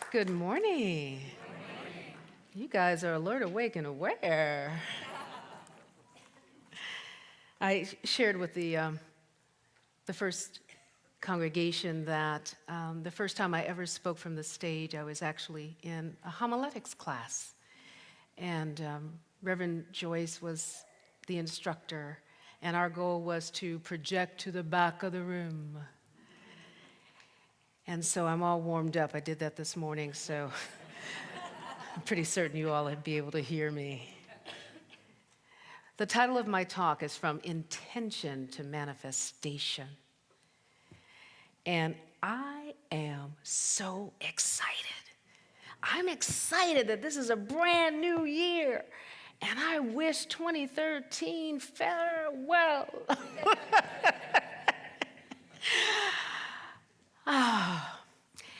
Good morning. You guys are alert, awake, and aware. I shared with the first congregation that the first time I ever spoke from the stage, I was actually in a homiletics class. And Reverend Joyce was the instructor, and our goal was to project to the back of the room. And so I'm all warmed up. I did that this morning, so I'm pretty certain you all would be able to hear me. The title of my talk is From Intention to Manifestation. And I am so excited. I'm excited that this is a brand new year, and I wish 2013 farewell.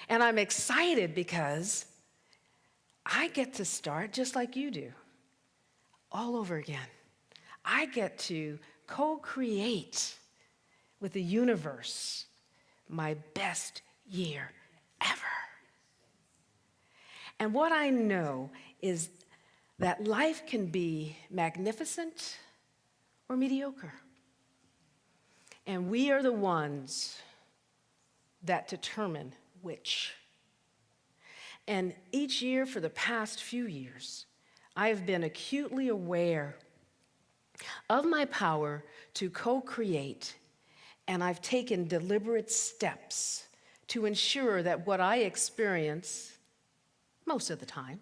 And I'm excited because I get to start just like you do, all over again. I get to co-create with the universe my best year ever. And what I know is that life can be magnificent or mediocre. And we are the ones that determine which. And each year for the past few years, I have been acutely aware of my power to co-create, and I've taken deliberate steps to ensure that what I experience, most of the time,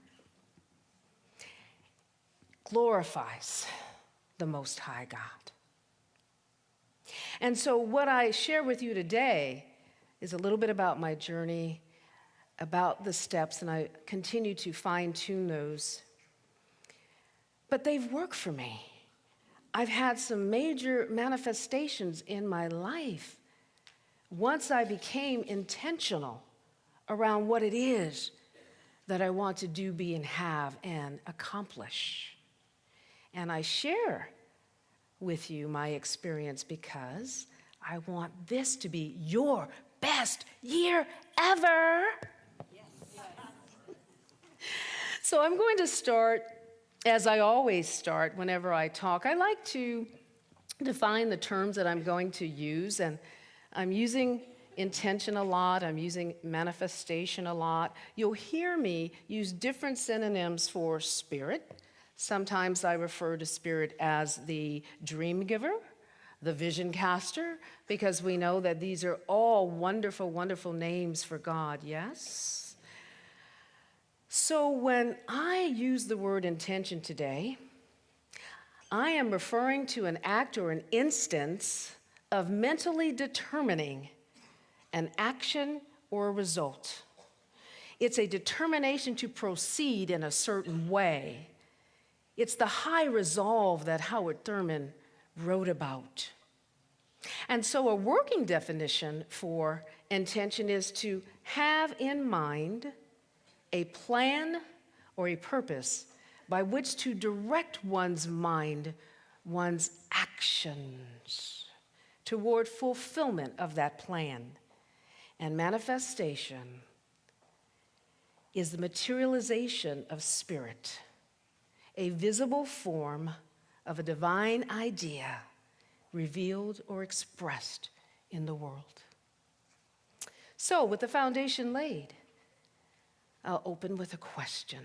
glorifies the Most High God. And so what I share with you today is a little bit about my journey, about the steps, and I continue to fine-tune those. But they've worked for me. I've had some major manifestations in my life once I became intentional around what it is that I want to do, be, and have, and accomplish. And I share with you my experience because I want this to be your best year ever. Yes. So I'm going to start, as I always start whenever I talk. I like to define the terms that I'm going to use, and I'm using intention a lot, I'm using manifestation a lot. You'll hear me use different synonyms for spirit. Sometimes I refer to spirit as the dream giver, the vision caster, because we know that these are all wonderful, wonderful names for God, yes? So when I use the word intention today, I am referring to an act or an instance of mentally determining an action or a result. It's a determination to proceed in a certain way. It's the high resolve that Howard Thurman wrote about. And so a working definition for intention is to have in mind a plan or a purpose by which to direct one's mind, one's actions toward fulfillment of that plan. And manifestation is the materialization of spirit, a visible form of a divine idea revealed or expressed in the world. So, with the foundation laid, I'll open with a question.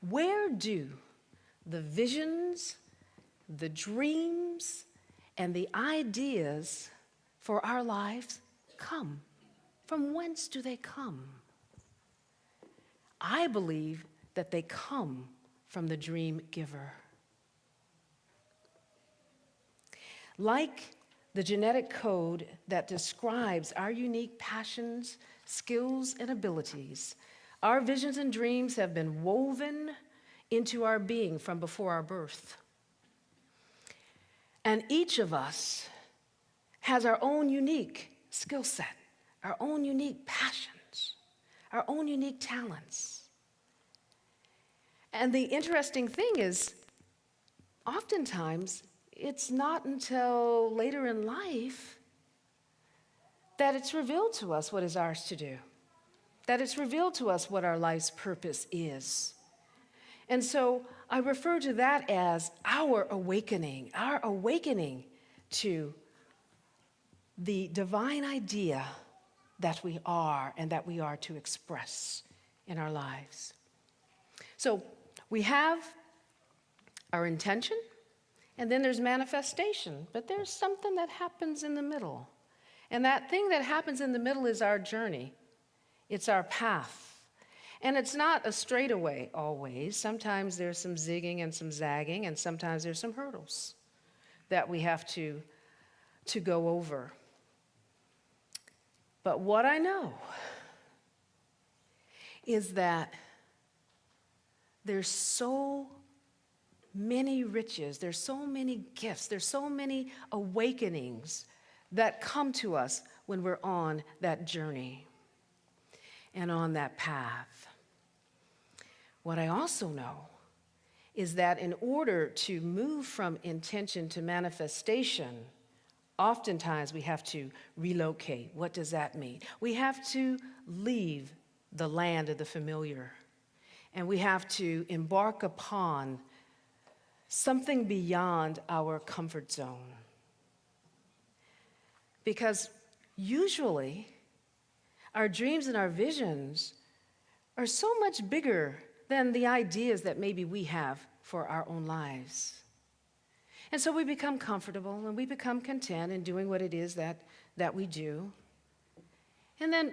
Where do the visions, the dreams, and the ideas for our lives come? From whence do they come? I believe that they come from the dream giver. Like the genetic code that describes our unique passions, skills, and abilities, our visions and dreams have been woven into our being from before our birth. And each of us has our own unique skill set, our own unique passions, our own unique talents. And the interesting thing is, oftentimes, it's not until later in life that it's revealed to us what is ours to do. that it's revealed to us what our life's purpose is. And so I refer to that as our awakening to the divine idea that we are and that we are to express in our lives. So we have our intention, and then there's manifestation, but there's something that happens in the middle. And that thing that happens in the middle is our journey. It's our path. And it's not a straightaway always. Sometimes there's some zigging and some zagging, and sometimes there's some hurdles that we have to go over. But what I know is that there's so many riches, there's so many gifts, there's so many awakenings that come to us when we're on that journey and on that path. What I also know is that in order to move from intention to manifestation, oftentimes we have to relocate. What does that mean? We have to leave the land of the familiar, and we have to embark upon something beyond our comfort zone. Because usually, our dreams and our visions are so much bigger than the ideas that maybe we have for our own lives. And so we become comfortable and we become content in doing what it is that we do. And then,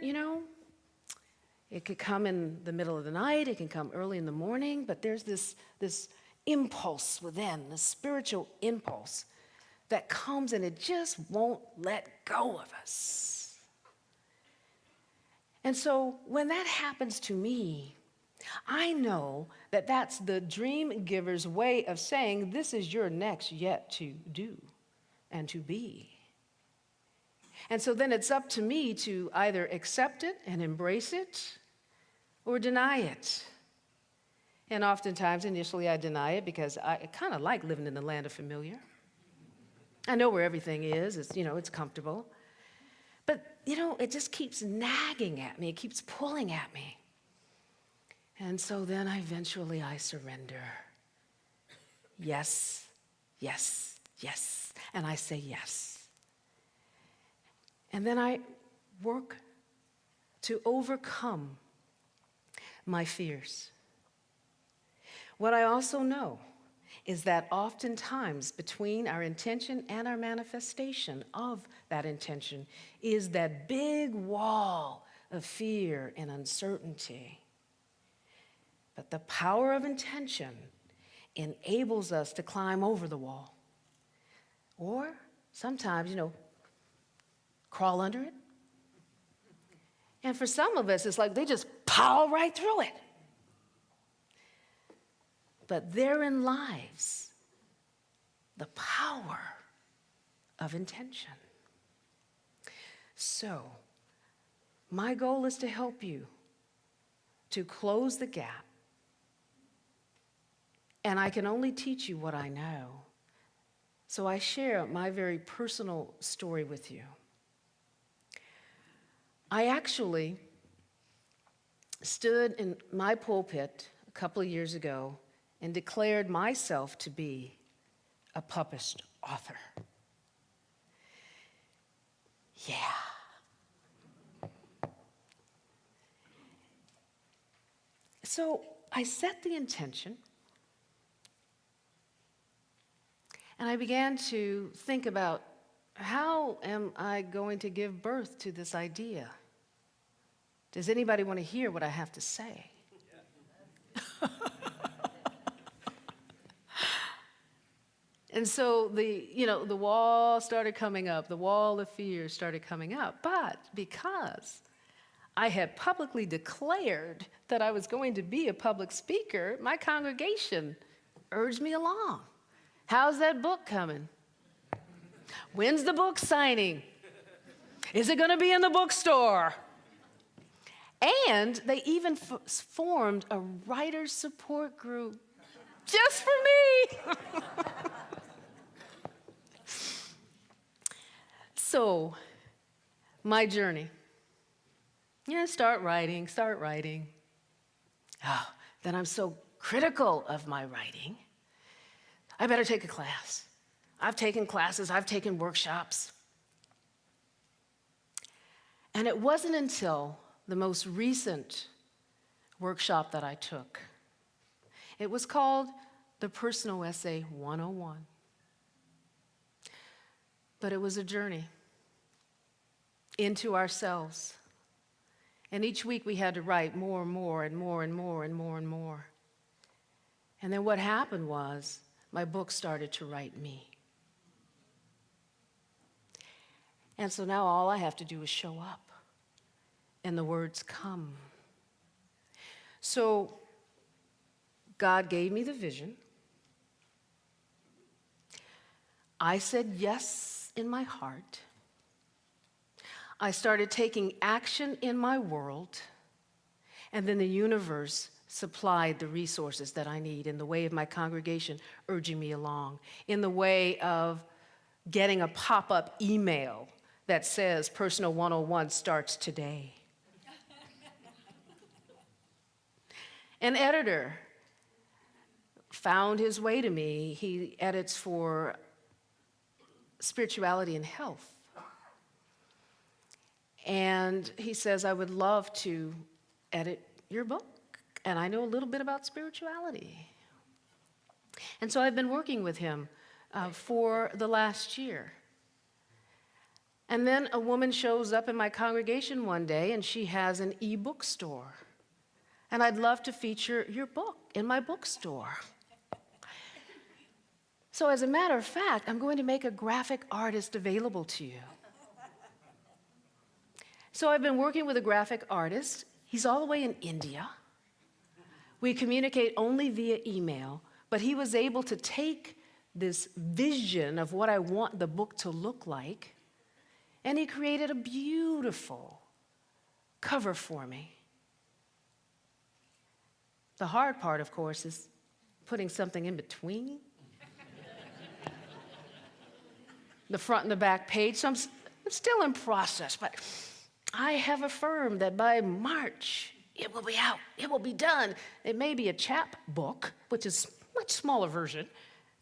it could come in the middle of the night, it can come early in the morning, but there's this impulse within, this spiritual impulse that comes and it just won't let go of us. And so when that happens to me, I know that that's the dream giver's way of saying, this is your next yet to do and to be. And so then it's up to me to either accept it and embrace it or deny it. And oftentimes, initially, I deny it because I kind of like living in the land of familiar. I know where everything is. It's comfortable. But, it just keeps nagging at me. It keeps pulling at me. And so then eventually I surrender. Yes, yes, yes. And I say yes. And then I work to overcome my fears. What I also know is that oftentimes between our intention and our manifestation of that intention is that big wall of fear and uncertainty. But the power of intention enables us to climb over the wall. Or sometimes, crawl under it. And for some of us, it's like they just plow right through it. But therein lies the power of intention. So, my goal is to help you to close the gap. And I can only teach you what I know. So I share my very personal story with you. I actually stood in my pulpit a couple of years ago and declared myself to be a published author. Yeah. So I set the intention, and I began to think about, how am I going to give birth to this idea? Does anybody want to hear what I have to say? And so the wall started coming up, the wall of fear started coming up. But because I had publicly declared that I was going to be a public speaker, my congregation urged me along. How's that book coming? When's the book signing? Is it going to be in the bookstore? And they even formed a writer's support group just for me. So, my journey. Yeah, start writing. Oh, then I'm so critical of my writing. I better take a class. I've taken classes, I've taken workshops. And it wasn't until the most recent workshop that I took. It was called the Personal Essay 101. But it was a journey into ourselves. And each week we had to write more and more and more and more and more and more. And then what happened was my book started to write me. And so now all I have to do is show up, and the words come. So God gave me the vision. I said yes in my heart. I started taking action in my world, and then the universe supplied the resources that I need in the way of my congregation urging me along, in the way of getting a pop-up email that says Personal 101 starts today. An editor found his way to me. He edits for Spirituality and Health. And he says, I would love to edit your book, and I know a little bit about spirituality. And so I've been working with him for the last year. And then a woman shows up in my congregation one day, and she has an e-book store. And I'd love to feature your book in my bookstore. So as a matter of fact, I'm going to make a graphic artist available to you. So I've been working with a graphic artist. He's all the way in India. We communicate only via email, but he was able to take this vision of what I want the book to look like, and he created a beautiful cover for me. The hard part, of course, is putting something in between the front and the back page. So I'm still in process, but I have affirmed that by March, it will be out. It will be done. It may be a chap book, which is a much smaller version,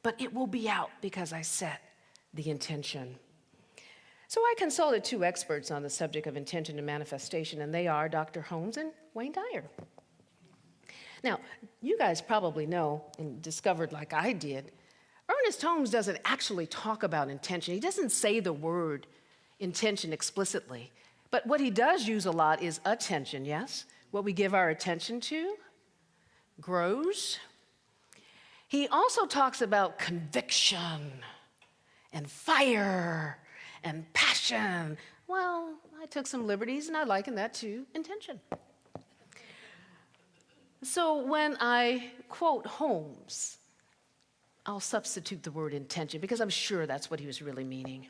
but it will be out because I set the intention. So I consulted two experts on the subject of intention and manifestation, and they are Dr. Holmes and Wayne Dyer. Now, you guys probably know and discovered like I did, Ernest Holmes doesn't actually talk about intention. He doesn't say the word intention explicitly. But what he does use a lot is attention, yes? What we give our attention to grows. He also talks about conviction and fire and passion. Well, I took some liberties and I liken that to intention. So when I quote Holmes, I'll substitute the word intention because I'm sure that's what he was really meaning.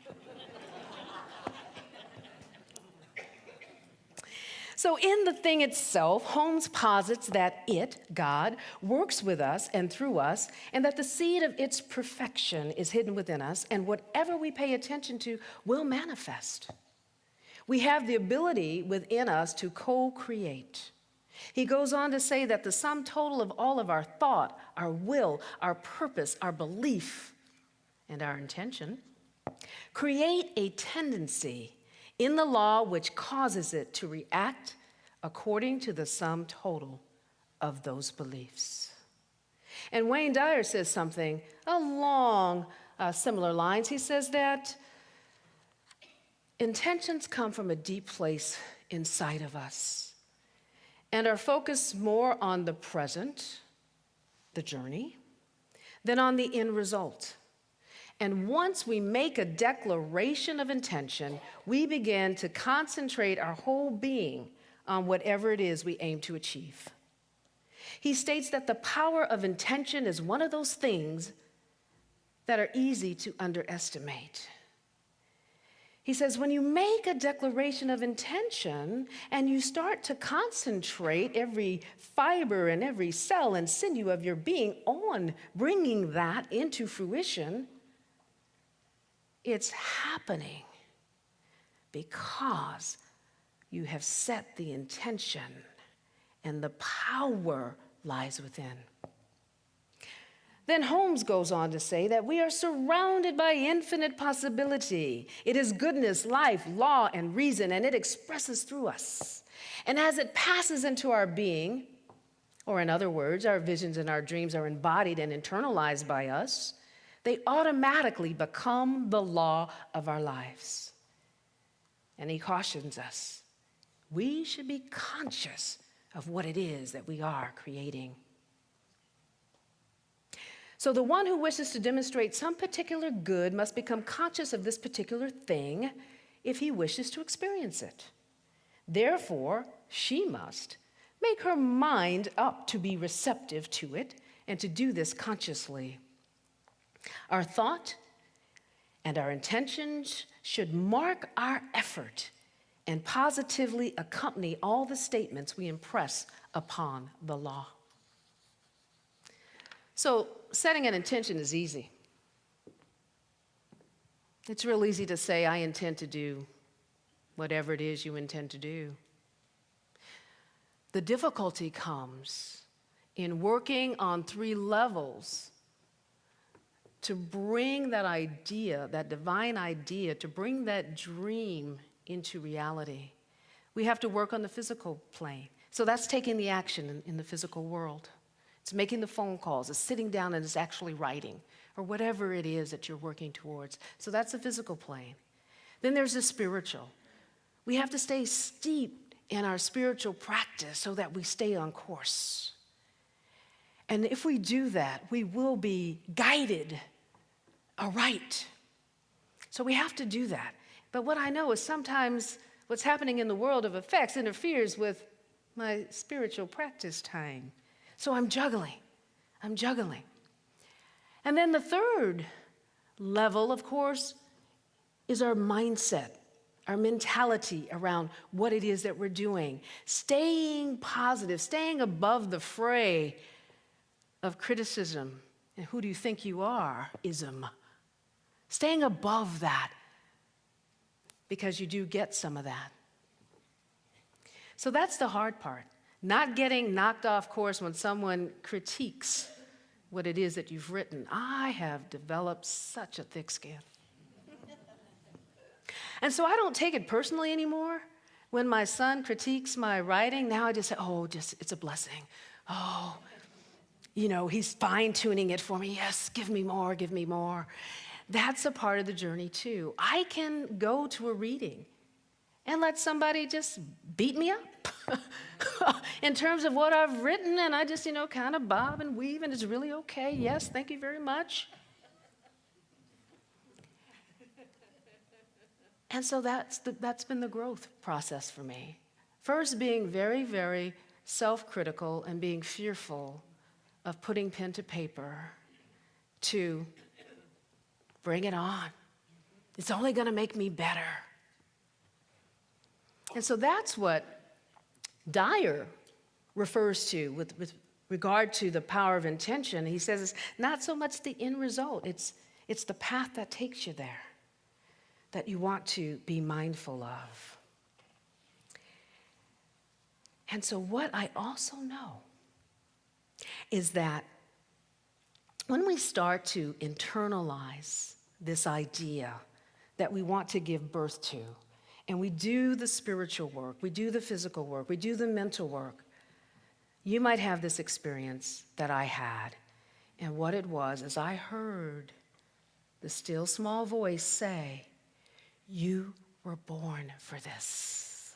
So in the thing itself, Holmes posits that it, God, works with us and through us, and that the seed of its perfection is hidden within us, and whatever we pay attention to will manifest. We have the ability within us to co-create. He goes on to say that the sum total of all of our thought, our will, our purpose, our belief, and our intention create a tendency in the law which causes it to react according to the sum total of those beliefs. And Wayne Dyer says something along similar lines. He says that intentions come from a deep place inside of us and are focused more on the present, the journey, than on the end result. And once we make a declaration of intention, we begin to concentrate our whole being on whatever it is we aim to achieve. He states that the power of intention is one of those things that are easy to underestimate. He says, when you make a declaration of intention and you start to concentrate every fiber and every cell and sinew of your being on bringing that into fruition, it's happening because You have set the intention, and the power lies within. Then Holmes goes on to say that we are surrounded by infinite possibility. It is goodness, life, law, and reason, and it expresses through us. And as it passes into our being, or in other words, our visions and our dreams are embodied and internalized by us, they automatically become the law of our lives. And he cautions us, we should be conscious of what it is that we are creating. So the one who wishes to demonstrate some particular good must become conscious of this particular thing if he wishes to experience it. Therefore, she must make her mind up to be receptive to it and to do this consciously. Our thought and our intentions should mark our effort and positively accompany all the statements we impress upon the law. So, setting an intention is easy. It's real easy to say, I intend to do whatever it is you intend to do. The difficulty comes in working on 3 levels to bring that idea, that divine idea, to bring that dream into reality. We have to work on the physical plane. So that's taking the action in the physical world. It's making the phone calls, it's sitting down and it's actually writing, or whatever it is that you're working towards. So that's the physical plane. Then there's the spiritual. We have to stay steeped in our spiritual practice so that we stay on course. And if we do that, we will be guided aright. So we have to do that. But what I know is sometimes what's happening in the world of effects interferes with my spiritual practice time. So I'm juggling. And then the third level, of course, is our mindset, our mentality around what it is that we're doing. Staying positive, staying above the fray of criticism and who do you think you are, ism. Staying above that, because you do get some of that. So that's the hard part. Not getting knocked off course when someone critiques what it is that you've written. I have developed such a thick skin. And so I don't take it personally anymore. When my son critiques my writing, now I just say, it's a blessing. Oh, he's fine-tuning it for me. Yes, give me more, give me more. That's a part of the journey too. I can go to a reading and let somebody just beat me up in terms of what I've written, and I just, kind of bob and weave, and it's really okay. Yes, thank you very much. And so that's been the growth process for me. First, being very, very self-critical and being fearful of putting pen to paper, to bring it on. It's only going to make me better. And so that's what Dyer refers to with regard to the power of intention. He says it's not so much the end result, it's the path that takes you there that you want to be mindful of. And so what I also know is that when we start to internalize this idea that we want to give birth to, and we do the spiritual work, we do the physical work, we do the mental work, you might have this experience that I had. And what it was is I heard the still small voice say, you were born for this.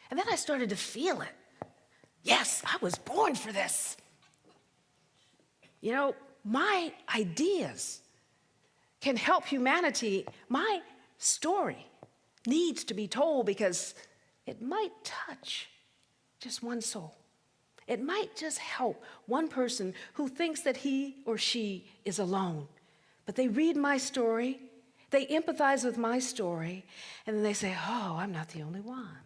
And then I started to feel it. Yes, I was born for this. My ideas can help humanity. My story needs to be told because it might touch just one soul. It might just help one person who thinks that he or she is alone. But they read my story, they empathize with my story, and then they say, oh, I'm not the only one.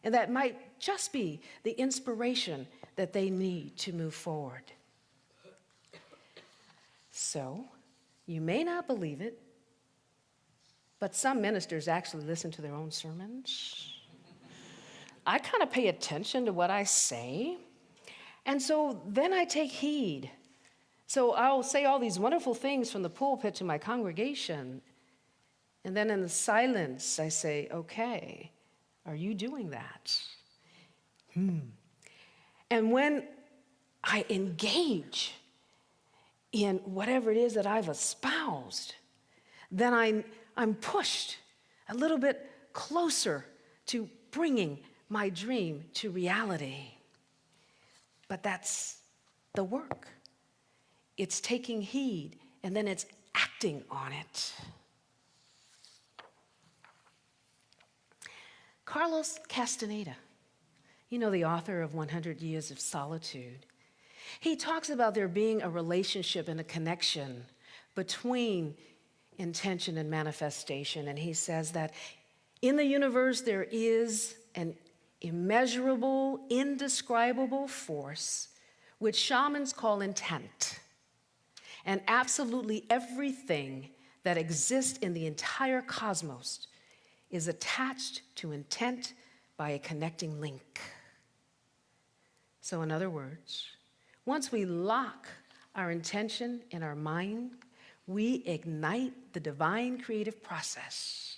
And that might just be the inspiration that they need to move forward. So, you may not believe it, but some ministers actually listen to their own sermons. I kind of pay attention to what I say. And so then I take heed. So I'll say all these wonderful things from the pulpit to my congregation. And then in the silence, I say, okay, are you doing that? And when I engage in whatever it is that I've espoused, then I'm pushed a little bit closer to bringing my dream to reality. But that's the work. It's taking heed, and then it's acting on it. Carlos Castaneda, you know, the author of 100 Years of Solitude, he talks about there being a relationship and a connection between intention and manifestation. And he says that in the universe there is an immeasurable, indescribable force which shamans call intent. And absolutely everything that exists in the entire cosmos is attached to intent by a connecting link. So in other words, once we lock our intention in our mind, we ignite the divine creative process.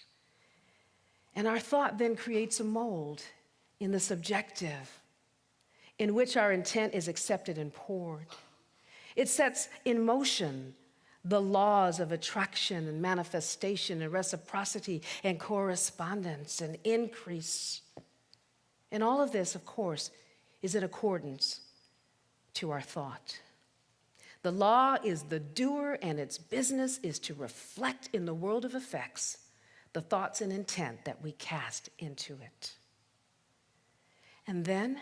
And our thought then creates a mold in the subjective in which our intent is accepted and poured. It sets in motion the laws of attraction and manifestation and reciprocity and correspondence and increase. And all of this, of course, is in accordance to our thought. The law is the doer, and its business is to reflect in the world of effects the thoughts and intent that we cast into it. And then,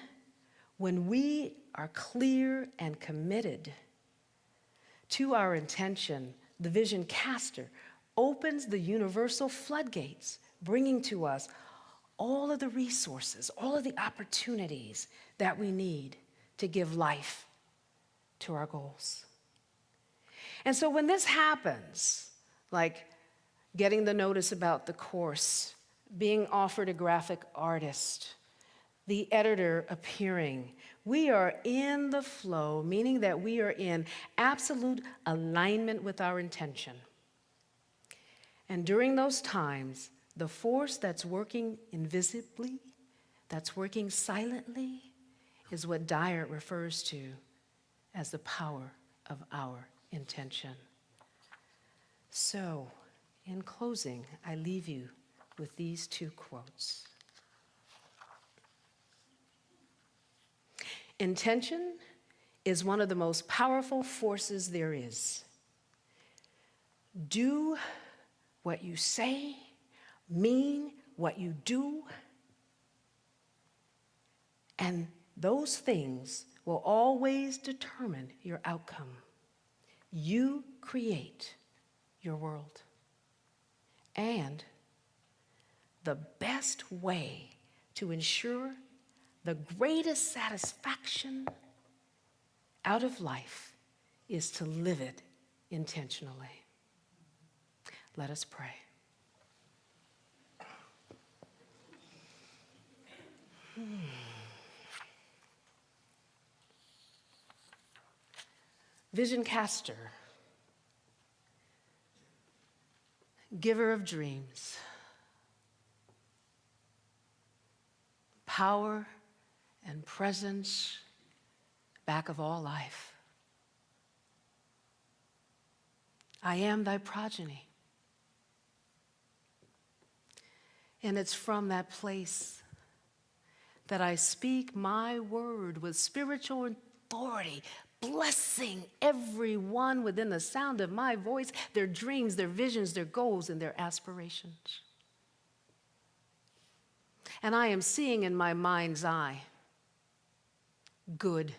when we are clear and committed to our intention, the vision caster opens the universal floodgates, bringing to us all of the resources, all of the opportunities that we need to give life to our goals. And so when this happens, like getting the notice about the course, being offered a graphic artist, the editor appearing, we are in the flow, meaning that we are in absolute alignment with our intention. And during those times, the force that's working invisibly, that's working silently, is what Dyer refers to as the power of our intention. So, in closing, I leave you with these two quotes. Intention is one of the most powerful forces there is. Do what you say, mean what you do, and those things will always determine your outcome. You create your world. And the best way to ensure the greatest satisfaction out of life is to live it intentionally. Let us pray. Vision caster, giver of dreams, power and presence back of all life. I am thy progeny. And it's from that place that I speak my word with spiritual authority, blessing everyone within the sound of my voice, their dreams, their visions, their goals, and their aspirations. And I am seeing in my mind's eye good,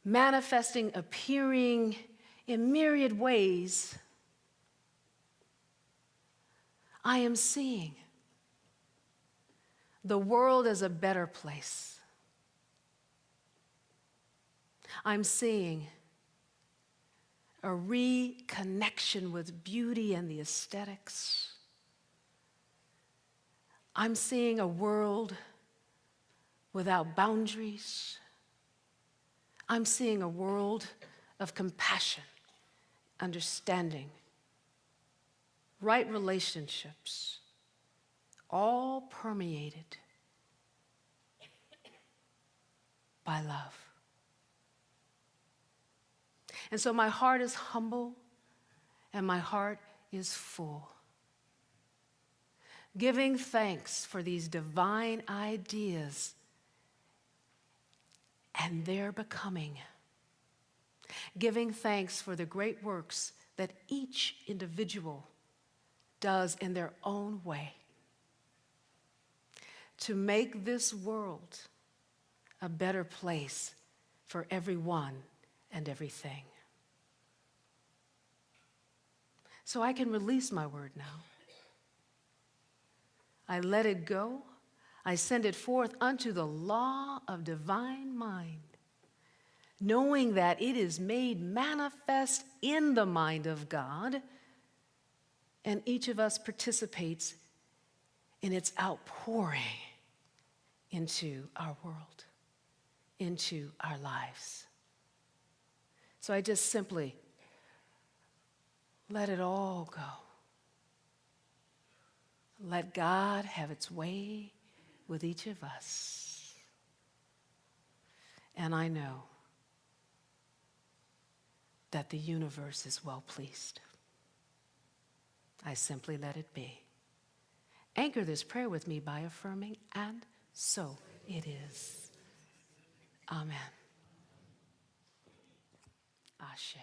manifesting, appearing in myriad ways. I am seeing the world as a better place. I'm seeing a reconnection with beauty and the aesthetics. I'm seeing a world without boundaries. I'm seeing a world of compassion, understanding, right relationships, all permeated by love. And so my heart is humble and my heart is full, giving thanks for these divine ideas and their becoming, giving thanks for the great works that each individual does in their own way to make this world a better place for everyone and everything. So I can release my word now. I let it go. I send it forth unto the law of divine mind, knowing that it is made manifest in the mind of God, and each of us participates in its outpouring into our world, into our lives. So I just simply let it all go. Let God have its way with each of us. And I know that the universe is well pleased. I simply let it be. Anchor this prayer with me by affirming, and so it is. Amen. Ashe.